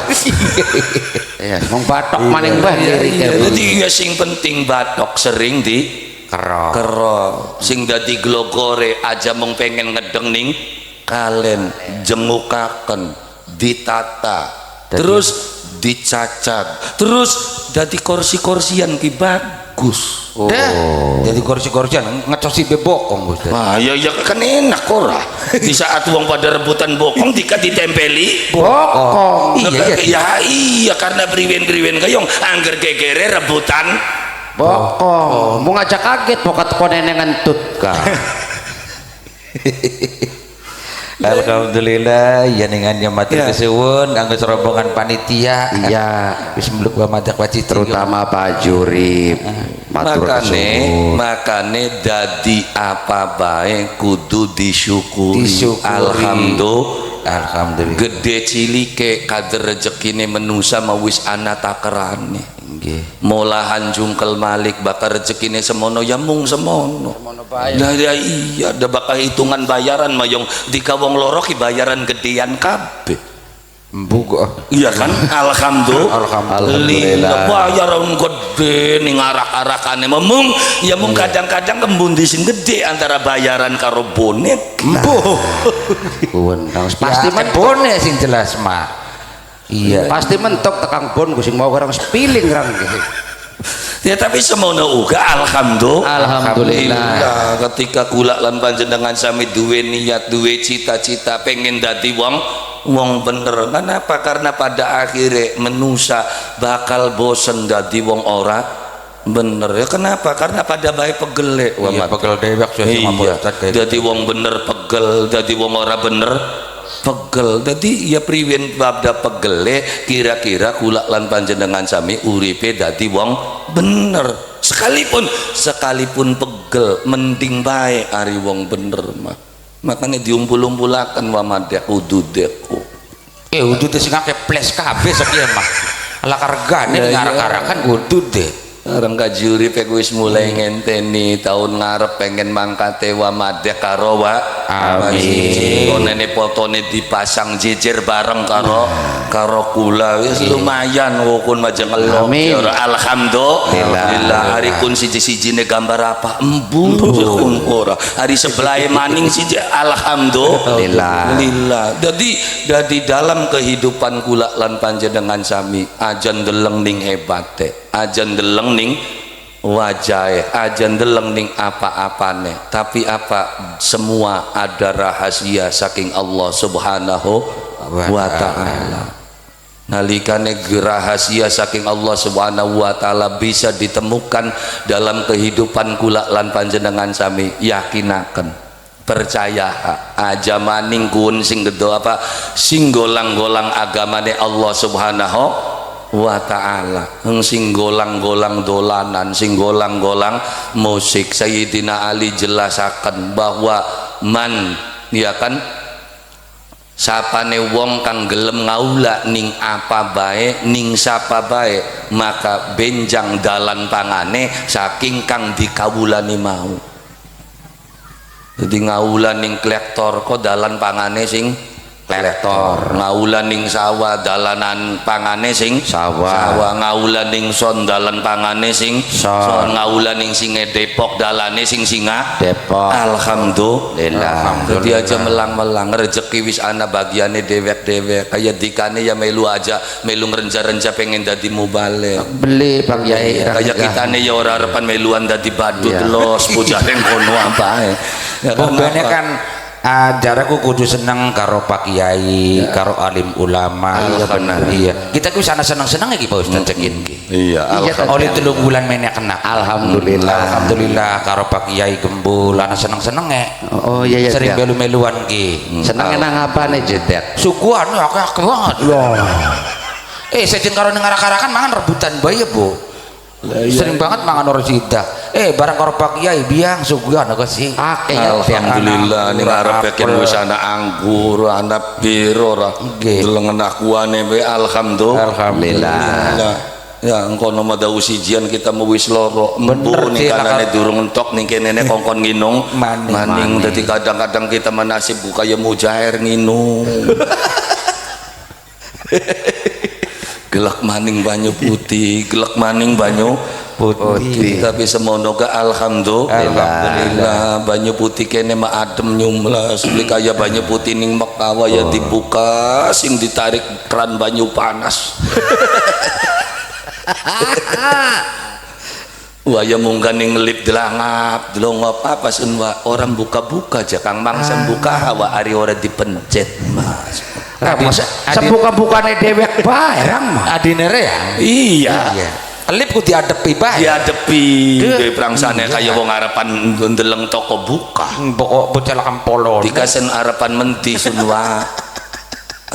iya mong batok maning bae jadi ya sing penting batok sering di kero sing dadi glogore aja mung pengen ngedeng ning kalen jengukaken ditata terus dicacat terus jadi kursi-kursian ki bagus jadi kursi-kursian ngecosi bebokong Gus wah ya kan enak ora di saat uang pada rebutan bokong dika ditempeli bokong iya karena priwen-priwen kayong angger gegere rebutan bokong mau ngajak kaget pokat konenengan tut ka alhamdulillah ya ningannya matur kesuwun anggo rombongan panitia iya bismillah gua madak wacit terutama Pak Jurip makane dadi apa bae kudu disyukuri. Alhamdulillah gede cilike kader rezekine menusa mawis ana takerane molahan jungkel malik bakal rezekine semono ya mung semono nah ya iya ada bakal hitungan bayaran mayong di kawong loro ki bayaran gedean kabeh Mbuk. Iya kan? Alhamdulillah. Bayaran gede ning arak-arakane memung ya mung kadang-kadang kembundi sing gede antara bayaran karo bonek. Empuh. Wendang Pasti bonek sing jelas mak. Iya. Pasti mentok tekang bon sing mau orang sepiling rang gitu. Ya tapi semono uga alhamdulillah ketika kula lan panjenengan sami duwe niat duwe cita-cita pengen dadi wong bener. Kenapa? Karena pada akhirnya menusa bakal bosen dadi wong ora bener. Ya kenapa? Karena pada baik pegel iya, pegel dewek dadi wong bener pegel, dadi wong ora bener pegel. Jadi ya priwen babda pegele kira-kira kula lan panjenengan sami uripe dadi wong bener. Sekalipun pegel mending bae ari wong bener mah. Makanya diumpul-umpulaken wa madek ududeku. Udude sing akeh ples kabeh sekian mah. Lah regane ngarak-arakan udude. Orang kajuri pek wis mulai ngenteni tahun ngarep pengen mangkate wa madek karo wa amin. Konene fotone dipasang jejer bareng karo kula wis lumayan wukun majeng elok. Alhamdulillah hari kun siji-sijine gambar apa embu kun ora. Hari sebelahe maning siji alhamdulillah. Jadi dalam kehidupan kula lan panjenengan sami ajan deleng ning hebate. Ajan deleng ning wajahe, ajan deleng ning apa-apane, tapi apa semua ada rahasia saking Allah Subhanahu wa taala. Nalikane rahasia saking Allah Subhanahu wa taala bisa ditemukan dalam kehidupan kula lan panjenengan sami, yakinaken percaya aja maning kun sing gedo apa sing golang-golang agamane Allah Subhanahu wa ta'ala, sing golang-golang dolanan, sing golang-golang musik. Sayyidina Ali jelasaken bahwa ya kan sapane wong kang gelem ngaula ning apa bae ning sapa bae maka benjang dalan pangane saking kang dikawulani mau. Jadi ngaula ning klektor kok dalan pangane sing klektor, ngaulan ning sawah dalanan pangane sing sawah, ngaulan ning son dalan pangane sing son, ngaulan ning singe Depok dalane sing singa Depok. Alhamdulillah. Jadi aja melang-melang rezeki wis ana bagiane dewek-dewek kayak dikane ya melu aja melu ngrenja-renja pengen dadi mubalik beli Pak Yai kayak kitane ya ora arepan meluan dadi badut los pujane kono apae ya kan jaraku kudu seneng karo Pak Kiai, karo alim ulama. Iya benar. Iya. Kita ku sana seneng-seneng iki Pak Ustaz cekin ki. Iya. Oleh 3 bulan menek kena. Alhamdulillah karo Pak Kiai gembul ana seneng-seneng Oh iya. Sering melu-meluan ki. Seneng nang apane Jedek? Suguhan akeh banget. Sejen karo ning arak-arakan mangan rebutan bae ya, Bu. Sering banget mangan orosida. Barang karo Pak Kiai biang suguhan aku sih. Alhamdulillah ning arep ken wis ana anggur, ana bir ora. Delengen akuane wae alhamdulillah. Ya engko nama da usijian kita mau wis loro. Empu ning kanane durung entok ning kene kongkon nginung maning. Dadi kadang-kadang kita menasib kaya mujair nginung. Gelak maning banyu putih, gelak maning banyu putih. Tapi semono ga alhamdulillah banyu putih kene mah adem nyumlas. Beli kaya banyu putih ning Mekah ya dibuka sing ditarik keran banyu panas. Waya munggah ning ngelip delangap, delongop apa sunwa orang buka-buka aja kang mangsan buka hawa ari ora dipencet Mas. Sebuka-bukane dewek bae rang mah. Adine ya. Iya. Elip ku diadepi bae. Diadepi ge prangsane kaya wong arepan ndeleng toko buka. Pokok bocah kampolo. Dikasen arepan menti sunwa.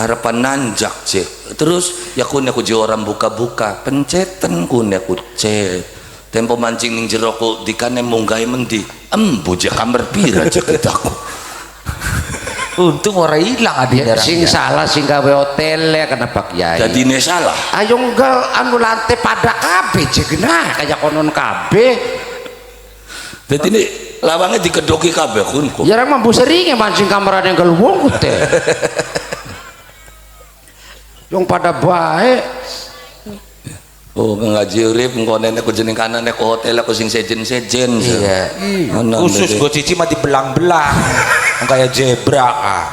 Arepan nanjak cek. Terus ya kun aku orang buka-buka, penceten kun aku cet. Tempo mancing ning jero ku dikane munggahe mendi. Bocah kamar pira cek aku. Untung ora ilang adine sing salah sing gawe hotel ya kena Pak Yai. Dadine salah. Ayo enggal anu lantai pada kabeh jegna kaya konon kabeh. Dadi ini lawange dikedoki kabeh kun. Jarang mampu seringe mancing kamarane enggal wong teh. yang pada baik. Oh ngaji urip engko nenek ku jeneng kanan nek hotel aku sing sejen-sejen. Iya. Ana, Khusus berarti. gue cici mah dibelang-belang. Kayak zebra ah.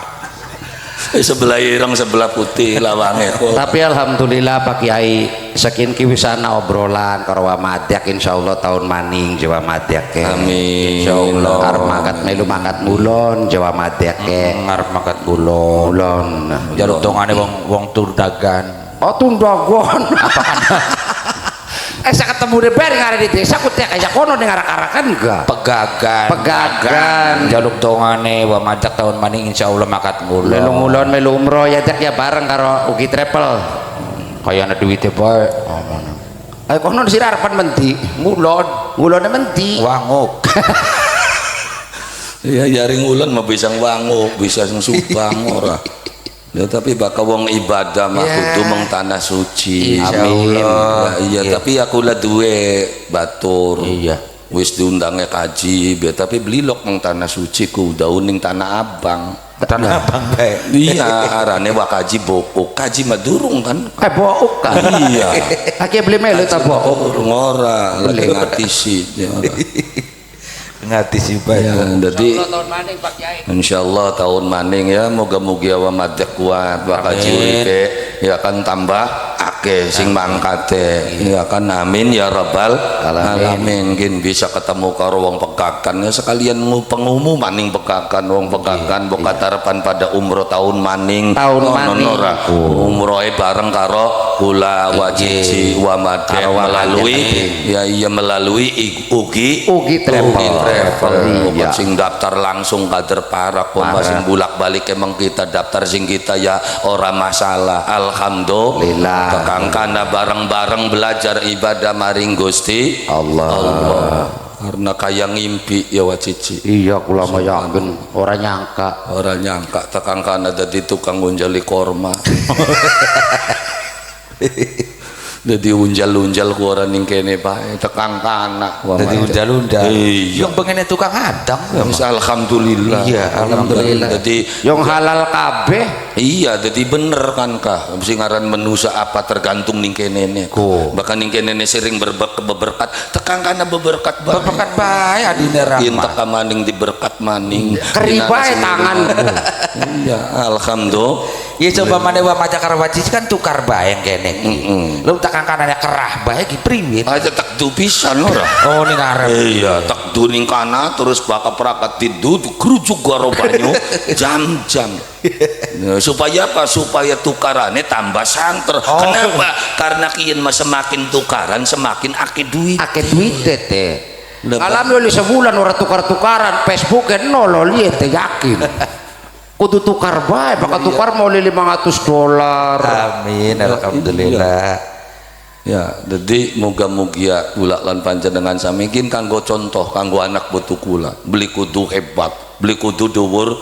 Sebelah ireng sebelah putih lawange kok. Tapi alhamdulillah Pak Kiai saking kiwisana obrolan karo Wamadyak insyaallah tahun maning Jawa Madyak ke. Amin. Insyaallah arep mangkat melu mangkat mulon Jawa Madyak ke. Ngarep makan bulon. Mulon. Jaluk dongane wong Tundagan. Oh Tundagon. Saya ketemu di bareng ada di desa ku teh kayak kono ning arak-arakan enggak. Pegagan. Jaluk dongane wa majak tahun maning insyaallah makat mulon. Melu mulon melu umroh ya teh ya bareng karo Ugi Travel. Kayana duwite bae. Ayo kono di sini harapan menti. Mulonnya menti. Wanguk. Ya jaring ulan mah bisa ngwanguk, bisa sing subang ora. Ya tapi bakal wong ibadah mah kudu meng tanah suci. Amin. Ya, iya tapi aku lah duwe batur. Iya. Wis diundangnya kaji, tapi belilok meng tanah suci ku daun ning tanah abang. Tanah Abang bae. Iya, arane wakaji bokok. Kaji mah durung kan? Bouk kan. Iya. Aki beli melu ta bouk. Durung ora, lagi ngatisi dia ora. Ngati si bae. Ya, jadi Tahun maning Pak Kiai. insyaallah tahun maning ya moga-moga wa madek kuat wakaji uripe ya kan tambah akeh sing mangkate ya kan amin ya rabbal alamin mungkin bisa ketemu karo wong pegakan ya sekalian pengumuman ning pegakan wong pegakan mbok katarepan pada umroh tahun maning Maning. umrohe bareng karo kula wajiji wa madek melalui ya iya melalui Ugi Travel. Iya. Sing daftar langsung kader parak sing bulak-balik emang kita daftar sing kita ya ora masalah alhamdulillah tekangkana bareng-bareng belajar ibadah maring Gusti Allah karena kayak ngimpi ya wacici Iya kula mah yakin ora nyangka tekangkana dadi tukang unjali korma jadi unjal-unjal ku orang ning kene bae tekang kana Dadi undal-undal. Iya. Yang pengen tukang adang ya. Wis alhamdulillah. Iya, alhamdulillah. Jadi yang halal kabeh. iya jadi bener kan kah sing aran menusa apa tergantung ning kene ne. Bahkan ning kene ne sering berberkat tekang kana beberkat bae. Berkat bae adine Yen rahmat. teka maning diberkat maning. Keribae tanganku. Iya, alhamdulillah. Ya coba mana wa maca karo wacis kan tukar bae yang kene. Lu takang kanane kerah bae ki priwit. Aja tak du pisan ora. Oh ning arep. Iya, tak duning kana terus bakal perakat tidur kerujuk garo banyu jam-jam. Nah, supaya apa? Supaya tukarannya tambah santer. Kenapa? Karena kian mah semakin tukaran semakin akeh duit. Akeh duit teh. Alhamdulillah sebulan ora tukar-tukaran Facebook nol lihat teh yakin. Kudu tukar bae, bakal tukar mau $500. Amin alhamdulillah. Ya, jadi moga-moga kula lan panjenengan sami mungkin kanggo contoh kanggo anak putu kula. Beli kudu hebat, beli kudu dhuwur.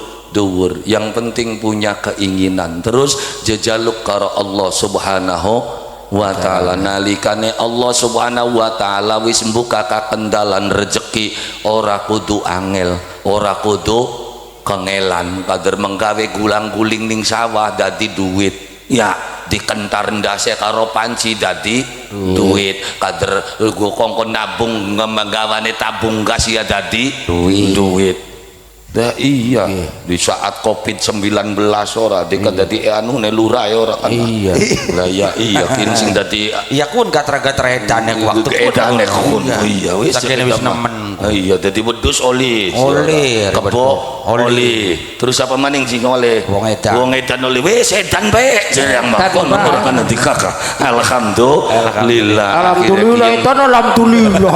Yang penting punya keinginan. Terus jejaluk karo Allah Subhanahu wa ta'ala nalikane Allah Subhanahu wa ta'ala wis mbuka kakendalan rezeki ora kudu angel, ora kudu kengelan kader menggawe gulang-guling ning sawah dadi duit ya dikentar ndase karo panci dadi duit kader go kongkon nabung nggawane tabung gas ya dadi duit. Dah iya di saat Covid-19 ora dadi anu ne lurah ora kan. Iya. Lah ya iya kin sing dadi Iya kun gatra-gatra edane waktu edane kun. Iya wis sakjane wis nemen. Iya dadi wedhus oli. Kebo oli. Terus apa maning sing oleh? Wong edan oli wis edan bae. Jarang makon ora kan nanti kakak. Alhamdulillah. Alhamdulillah itu alhamdulillah.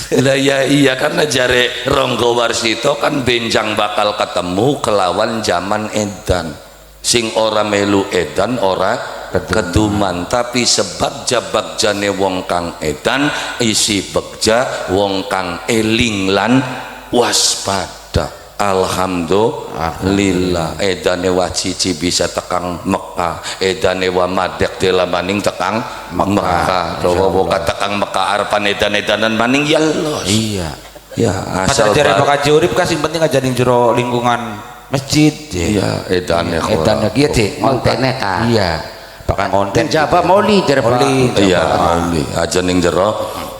Lah ya iya karena jare Ronggo Warsito kan benjang bakal ketemu kelawan zaman edan sing ora melu edan ora keduman tapi sebab jabak-jane wong kang edan isi begja wong kang eling lan waspada. Alhamdulillah edane wacici bisa tekang Mekah edane wa madek dela maning tekang Mekah dawa tekang Mekah arepan edan-edanan maning ya Allah. Iya. Ya asal jare bakal urip ka sing penting aja ning jero lingkungan masjid iya edannya edannya kieu teh Kontennya kan. iya pakai konten Dan jaba mauli jare Pak. iya mauli aja ning jero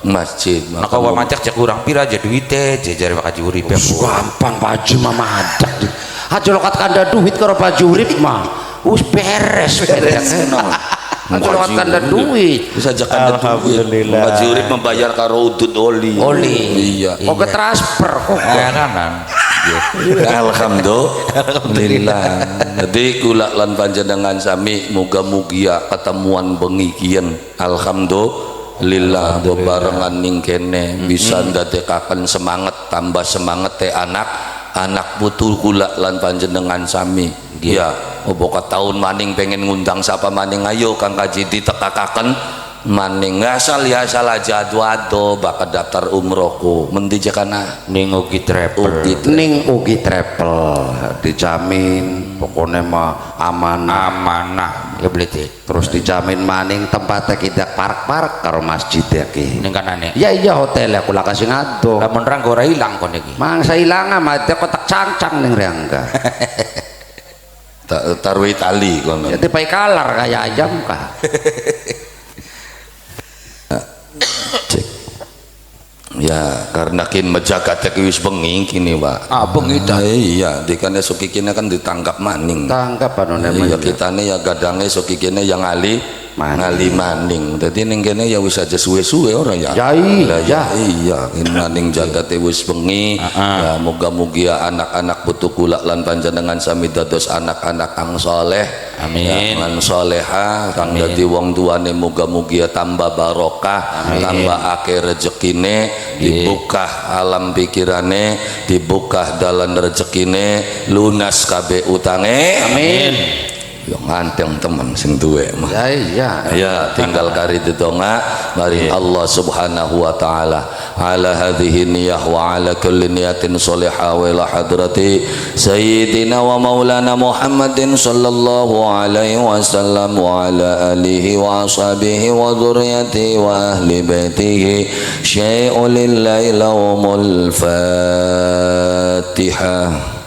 masjid maka wa macak cek urang pira aja duit teh jare Pak Haji Urip ya Gampang Pak Haji mah madak. Haji lokat kanda duit karo Pak Haji Urip mah. Wis beres. Haji lokat kanda duit. bisa jakan alhamdulillah Haji Urip membayar karo udud oli iya Kok ke transfer kok. kanan alhamdulillah jadi kula lan panjenengan sami muga-mugia ketemuan bengi kieu alhamdulillah bebarengan ning kene bisa ndadekaken semangat tambah semangat teh anak putu kula lan panjenengan sami ya boka tahun maning pengen ngundang siapa maning ayo Kang Kaji ditekakaken maning asal ya salah jadwado bakal daftar umrohku mendi jakana ning ugi travel Ning ugi travel dijamin pokoknya mah amanah ya beli teh terus dijamin maning tempatnya kita park karo masjid ya ki ning kanane iya hotel aku lah kasih ngado lamun rang ora ilang kon iki mangsa ilang mah kotak cangcang ning reangga tarwi tali kono jadi pai kalar kayak ayam kah ya karena kin menjaga teh wis bengi kini Pak bengi dah iya dikane sukikine kan ditangkap maning tangkap anu iya kitane ya gadange sukikine yang ngali maning dadi ning kene ya wis aja suwe-suwe ora ya iya ini maning jaga teh wis bengi ya muga-mugi anak-anak putu kula lan panjenengan sami dados anak-anak kang saleh amin lan salehah kang dadi wong tuane muga-mugi tambah barokah tambah akeh rezekine dibuka alam pikirane dibuka dalan rezekine lunas kabeh utange amin yo nganteng teman sing duwe mah ya tinggal kari ditonga mari Allah subhanahu wa ta'ala ala hadhihi niyah wa ala kulli niyatin salihah wa ila hadrati sayyidina wa maulana Muhammadin sallallahu alaihi wasallam wa ala alihi wa ashabihi wa dhurriyyatihi wa ahli baitihi syai'ul lailawmul fatihah.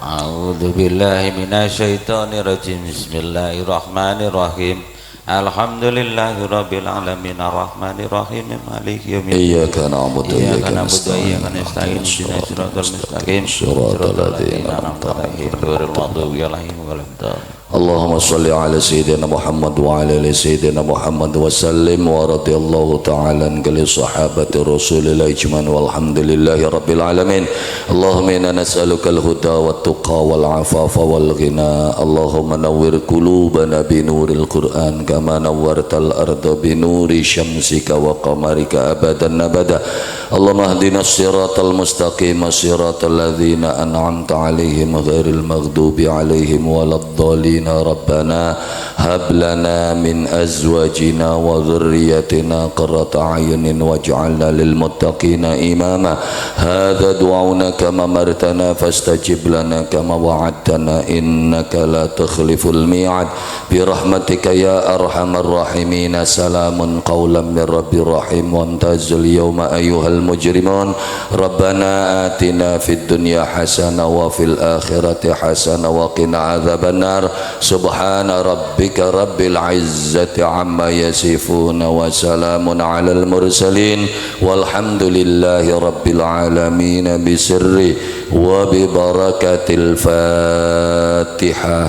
A'udzu billahi minasyaitonir rajim. Bismillahirrahmanirrahim. Alhamdulillahirabbil alamin arrahmanir rahim maliki yaumiddin. Iyyaka na'budu wa iyyaka nasta'in. Ihdinas siratal mustaqim. Siratal ladzina an'amta 'alaihim ghairil maghdubi 'alaihim waladdallin. Allahumma salli ala sayyidina Muhammad wa ala ali sayyidina Muhammad wa sallim wa radiyallahu ta'ala an kulli sahabati Rasulillah ijman walhamdulillahi rabbil alamin. Allahumma inna nas'aluka al-huda wat tuqa wal afafa wal ghina. Allahumma nawwir qulubana bi nuril Qur'an kama nawwartal arda bi nuri syamsika wa qamarika abadan abada. Allahumma hdina siratal mustaqim siratal ladzina an'amta 'alaihim ghairil maghdubi 'alaihim waladdallin. ربنا هب لنا من أزواجنا وذريتنا قرة أعين واجعلنا للمتقين إماما هذا دعاؤنا كما أمرتنا فاستجب لنا كما وعدتنا إنك لا تخلف الميعاد برحمتك يا أرحم الراحمين سلام قولا من رب رحيم وامتازوا اليوم أيها المجرمون ربنا آتنا في الدنيا حسنة وفي الآخرة حسنة وقنا عذاب النار سبحان ربك رب العزة عما يصفون وسلام على المرسلين والحمد لله رب العالمين بسر وببركة الفاتحة.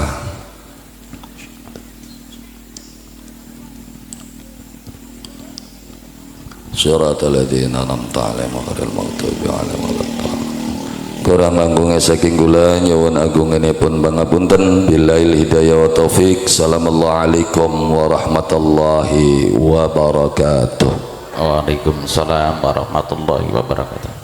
صراط الذين أنعمت عليهم غير المغضوب عليهم ولا الضالين. Kurang agungnya saking kula nyuwun agunganipun pangapunten billail hidayah wa taufik. Assalamualaikum warahmatullahi wabarakatuh. Waalaikumsalam warahmatullahi wabarakatuh.